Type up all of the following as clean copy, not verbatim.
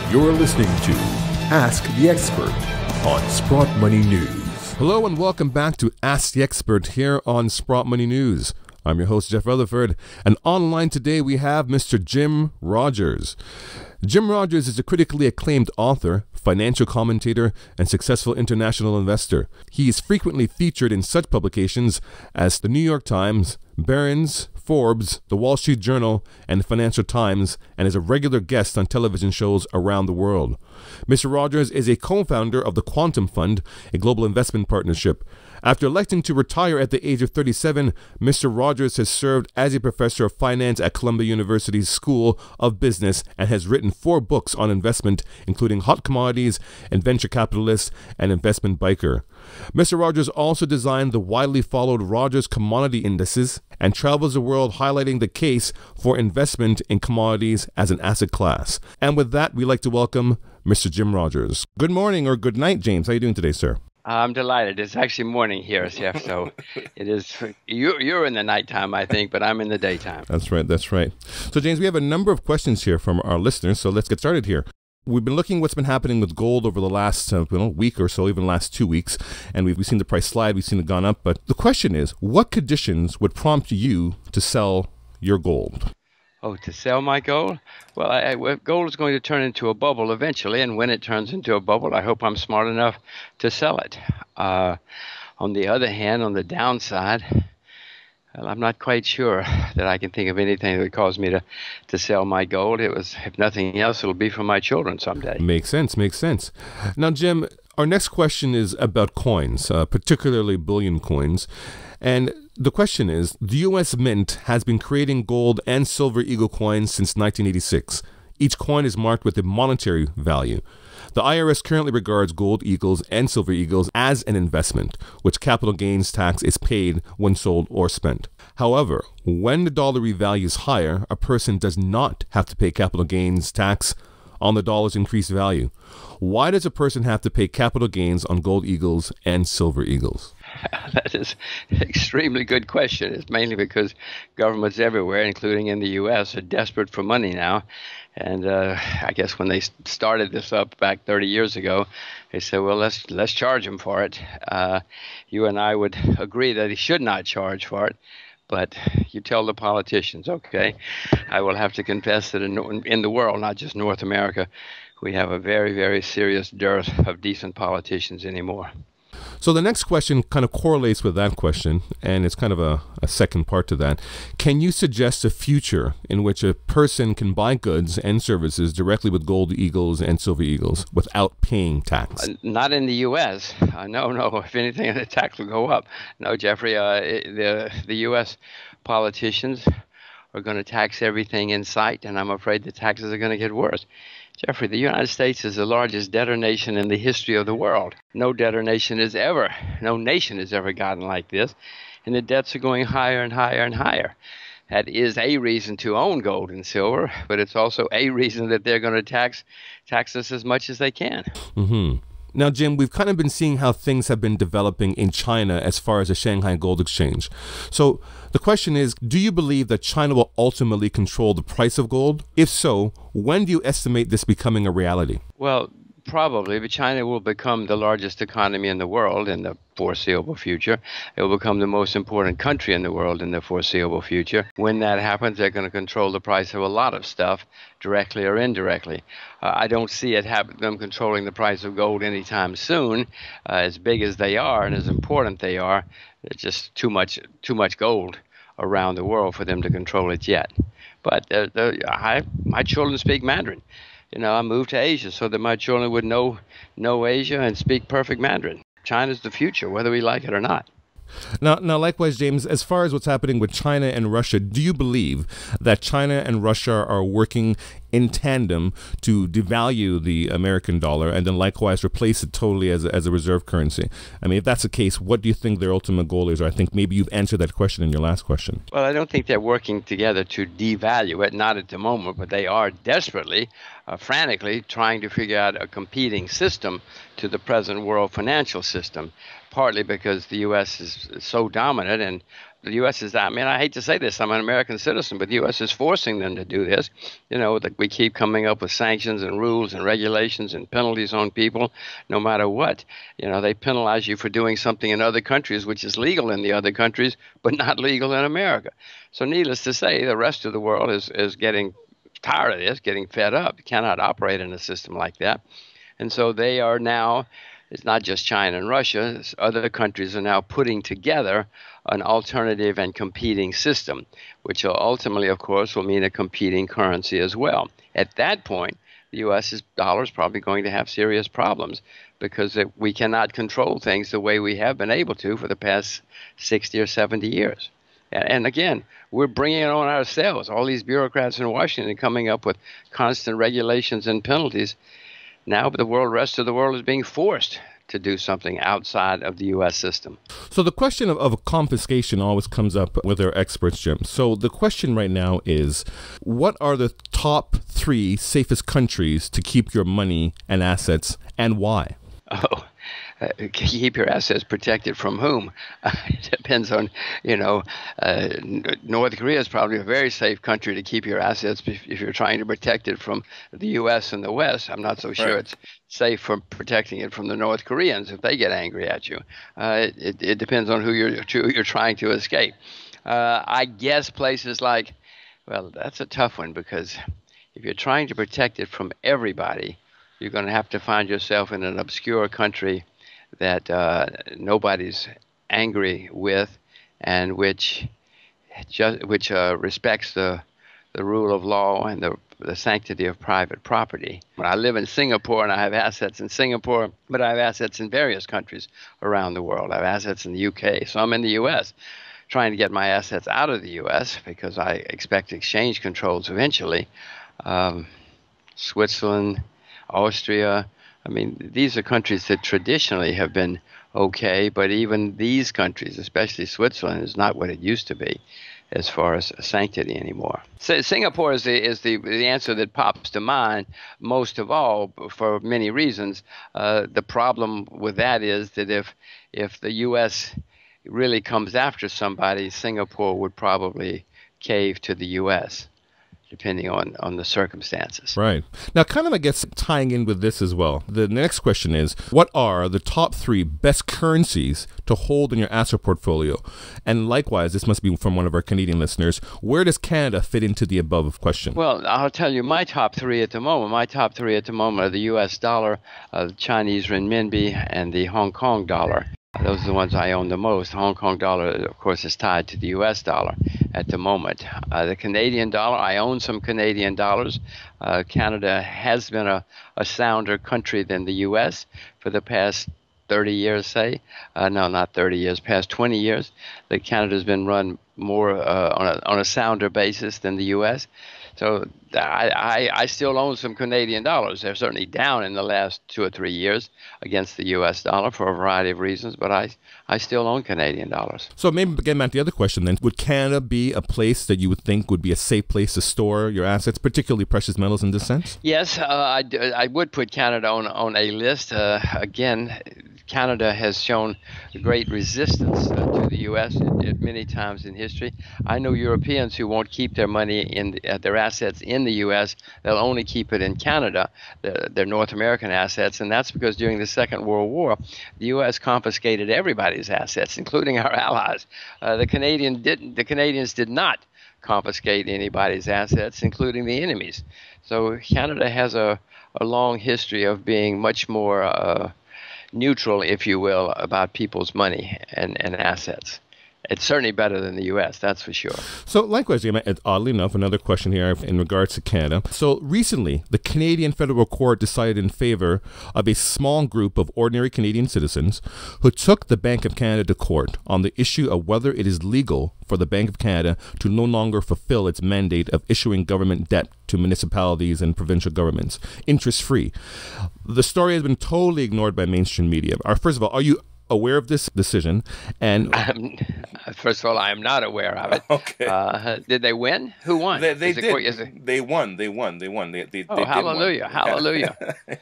You're listening to Ask the Expert on Sprott Money News. Hello and welcome back to Ask the Expert here on Sprott Money News. I'm your host, Jeff Rutherford, and online today we have Mr. Jim Rogers. Jim Rogers is a critically acclaimed author, financial commentator, and successful international investor. He is frequently featured in such publications as the New York Times, Barron's, Forbes, the Wall Street Journal, and the Financial Times, and is a regular guest on television shows around the world. Mr. Rogers is a co-founder of the Quantum Fund, a global investment partnership. After electing to retire at the age of 37, Mr. Rogers has served as a professor of finance at Columbia University's School of Business and has written 4 books on investment, including Hot Commodities and Venture Capitalist and Investment Biker. Mr. Rogers also designed the widely followed Rogers Commodity Indices and travels the world highlighting the case for investment in commodities as an asset class. And with that, we'd like to welcome Mr. Jim Rogers. Good morning or good night, James. How are you doing today, sir? I'm delighted. It's actually morning here, Jeff, so it is. You're in the nighttime, I think, but I'm in the daytime. That's right. So, James, we have a number of questions here from our listeners, so let's get started here. We've been looking at what's been happening with gold over the last week or so, even last 2 weeks, and we've seen the price slide, we've seen it gone up. But the question is, what conditions would prompt you to sell your gold? Oh, to sell my gold? Well, gold is going to turn into a bubble eventually, and when it turns into a bubble, I hope I'm smart enough to sell it. On the other hand, on the downside, well, I'm not quite sure that I can think of anything that would cause me to sell my gold. If nothing else, it'll be for my children someday. Makes sense. Now, Jim, our next question is about coins, particularly bullion coins. And the question is, the U.S. Mint has been creating gold and silver eagle coins since 1986. Each coin is marked with a monetary value. The IRS currently regards gold eagles and silver eagles as an investment, which capital gains tax is paid when sold or spent. However, when the dollar revalues higher, a person does not have to pay capital gains tax on the dollar's increased value. Why does a person have to pay capital gains on gold eagles and silver eagles? That is an extremely good question. It's mainly because governments everywhere, including in the U.S., are desperate for money now. And I guess when they started this up back 30 years ago, they said, well, let's charge them for it. You and I would agree that he should not charge for it. But you tell the politicians, okay, I will have to confess that in the world, not just North America, we have a very, very serious dearth of decent politicians anymore. So the next question kind of correlates with that question, and it's kind of a second part to that. Can you suggest a future in which a person can buy goods and services directly with gold eagles and silver eagles without paying tax? Not in the U.S. No. If anything, the tax will go up. No, Jeffrey, the U.S. politicians are going to tax everything in sight, and I'm afraid the taxes are going to get worse. Jeffrey, the United States is the largest debtor nation in the history of the world. No nation has ever gotten like this, and the debts are going higher and higher and higher. That is a reason to own gold and silver, but it's also a reason that they're going to tax us as much as they can. Mm-hmm. Now, Jim, we've kind of been seeing how things have been developing in China as far as the Shanghai Gold Exchange. So the question is, do you believe that China will ultimately control the price of gold? If so, when do you estimate this becoming a reality? Well, probably, but China will become the largest economy in the world in the foreseeable future. It will become the most important country in the world in the foreseeable future. When that happens, they're going to control the price of a lot of stuff, directly or indirectly. I don't see them controlling the price of gold anytime soon. As big as they are and as important they are, there's just too much gold around the world for them to control it yet. But my children speak Mandarin. I moved to Asia so that my children would know Asia and speak perfect Mandarin. China's the future, whether we like it or not. Now, likewise, James, as far as what's happening with China and Russia, do you believe that China and Russia are working in tandem to devalue the American dollar and then likewise replace it totally as a reserve currency? I mean, if that's the case, what do you think their ultimate goal is? Or I think maybe you've answered that question in your last question. Well, I don't think they're working together to devalue it, not at the moment, but they are desperately, frantically trying to figure out a competing system to the present world financial system. Partly because the U.S. is so dominant and The U.S. is, I mean, I hate to say this, I'm an American citizen, but the U.S. is forcing them to do this. That we keep coming up with sanctions and rules and regulations and penalties on people, no matter what. They penalize you for doing something in other countries, which is legal in the other countries, but not legal in America. So needless to say, the rest of the world is getting tired of this, getting fed up. You cannot operate in a system like that. And so they are now, it's not just China and Russia, other countries are now putting together an alternative and competing system, which will ultimately, of course, will mean a competing currency as well. At that point, the U.S.'s dollar is probably going to have serious problems because we cannot control things the way we have been able to for the past 60 or 70 years. And again, we're bringing it on ourselves. All these bureaucrats in Washington coming up with constant regulations and penalties. Now the rest of the world is being forced to do something outside of the U.S. system. So the question of confiscation always comes up with our experts, Jim. So the question right now is, what are the top 3 safest countries to keep your money and assets, and why? Keep your assets protected from whom? It depends on, North Korea is probably a very safe country to keep your assets if you're trying to protect it from the U.S. and the West. I'm not so sure it's safe for protecting it from the North Koreans if they get angry at you. It depends on who you're trying to escape. I guess places like, well, that's a tough one because if you're trying to protect it from everybody, you're going to have to find yourself in an obscure country that nobody's angry with, and which respects the rule of law and the sanctity of private property. I live in Singapore, and I have assets in Singapore, but I have assets in various countries around the world. I have assets in the UK, so I'm in the U.S. trying to get my assets out of the U.S. because I expect exchange controls eventually. Switzerland, Austria. I mean, these are countries that traditionally have been okay, but even these countries, especially Switzerland, is not what it used to be as far as sanctity anymore. So Singapore is the answer that pops to mind most of all for many reasons. The problem with that is that if the U.S. really comes after somebody, Singapore would probably cave to the U.S., depending on the circumstances. Right. Now, kind of, I guess, tying in with this as well, the next question is, what are the top 3 best currencies to hold in your asset portfolio? And likewise, this must be from one of our Canadian listeners, where does Canada fit into the above question? Well, I'll tell you my top 3 at the moment. My top 3 at the moment are the U.S. dollar, the Chinese renminbi, and the Hong Kong dollar. Those are the ones I own the most. Hong Kong dollar, of course, is tied to the U.S. dollar at the moment. The Canadian dollar, I own some Canadian dollars. Canada has been a sounder country than the U.S. for the past 30 years, say. No, not 30 years, past 20 years. Canada's been run more on a sounder basis than the U.S. So I still own some Canadian dollars. They're certainly down in the last 2 or 3 years against the U.S. dollar for a variety of reasons, but I still own Canadian dollars. So maybe getting back to the other question then, would Canada be a place that you would think would be a safe place to store your assets, particularly precious metals in this sense? Yes, I would put Canada on a list. Again, Canada has shown great resistance to the U.S. at many times in history. I know Europeans who won't keep their money their assets in the U.S. They'll only keep it in Canada, their North American assets, and that's because during the Second World War, the U.S. confiscated everybody's assets, including our allies. The Canadians did not confiscate anybody's assets, including the enemies. So Canada has a long history of being much more neutral, if you will, about people's money and assets. It's certainly better than the U.S., that's for sure. So likewise, oddly enough, another question here in regards to Canada. So recently, the Canadian Federal Court decided in favor of a small group of ordinary Canadian citizens who took the Bank of Canada to court on the issue of whether it is legal for the Bank of Canada to no longer fulfill its mandate of issuing government debt to municipalities and provincial governments, interest-free. The story has been totally ignored by mainstream media. First of all, are you aware of this decision? And first of all, I am not aware of it. Okay. Did they win? Who won? They did. They won. They hallelujah. Hallelujah.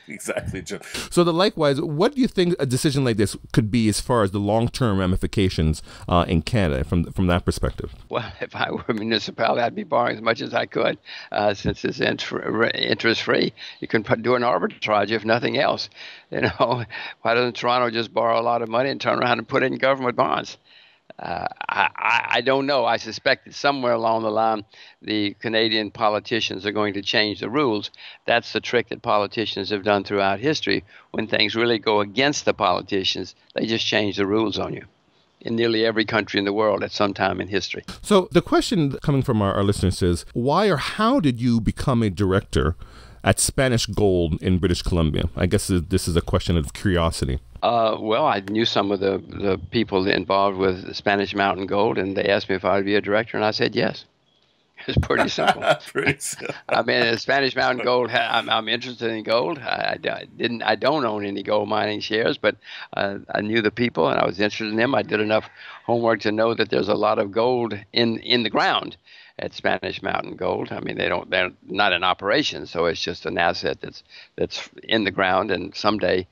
Exactly, Jim. So likewise, what do you think a decision like this could be as far as the long-term ramifications in Canada from that perspective? Well, if I were a municipality, I'd be borrowing as much as I could, since it's interest-free. You can do an arbitrage if nothing else. Why doesn't Toronto just borrow a lot of money and turn around and put it in government bonds? I don't know. I suspect that somewhere along the line, the Canadian politicians are going to change the rules. That's the trick that politicians have done throughout history. When things really go against the politicians, they just change the rules on you. In nearly every country in the world at some time in history. So the question coming from our listeners is, why or how did you become a director at Spanish Gold in British Columbia? I guess this is a question of curiosity. Well, I knew some of the people involved with Spanish Mountain Gold, and they asked me if I would be a director, and I said yes. It's pretty simple. I mean, Spanish Mountain Gold. I'm interested in gold. I don't own any gold mining shares, but I knew the people, and I was interested in them. I did enough homework to know that there's a lot of gold in the ground at Spanish Mountain Gold. I mean, they're not in operation, so it's just an asset that's in the ground, and someday,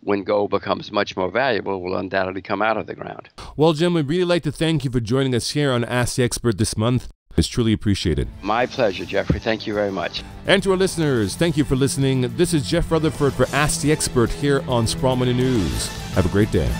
when gold becomes much more valuable, will undoubtedly come out of the ground. Well, Jim, we'd really like to thank you for joining us here on Ask the Expert this month. It's truly appreciated. My pleasure, Jeffrey. Thank you very much. And to our listeners, thank you for listening. This is Jeff Rutherford for Ask the Expert here on Sprott Money News. Have a great day.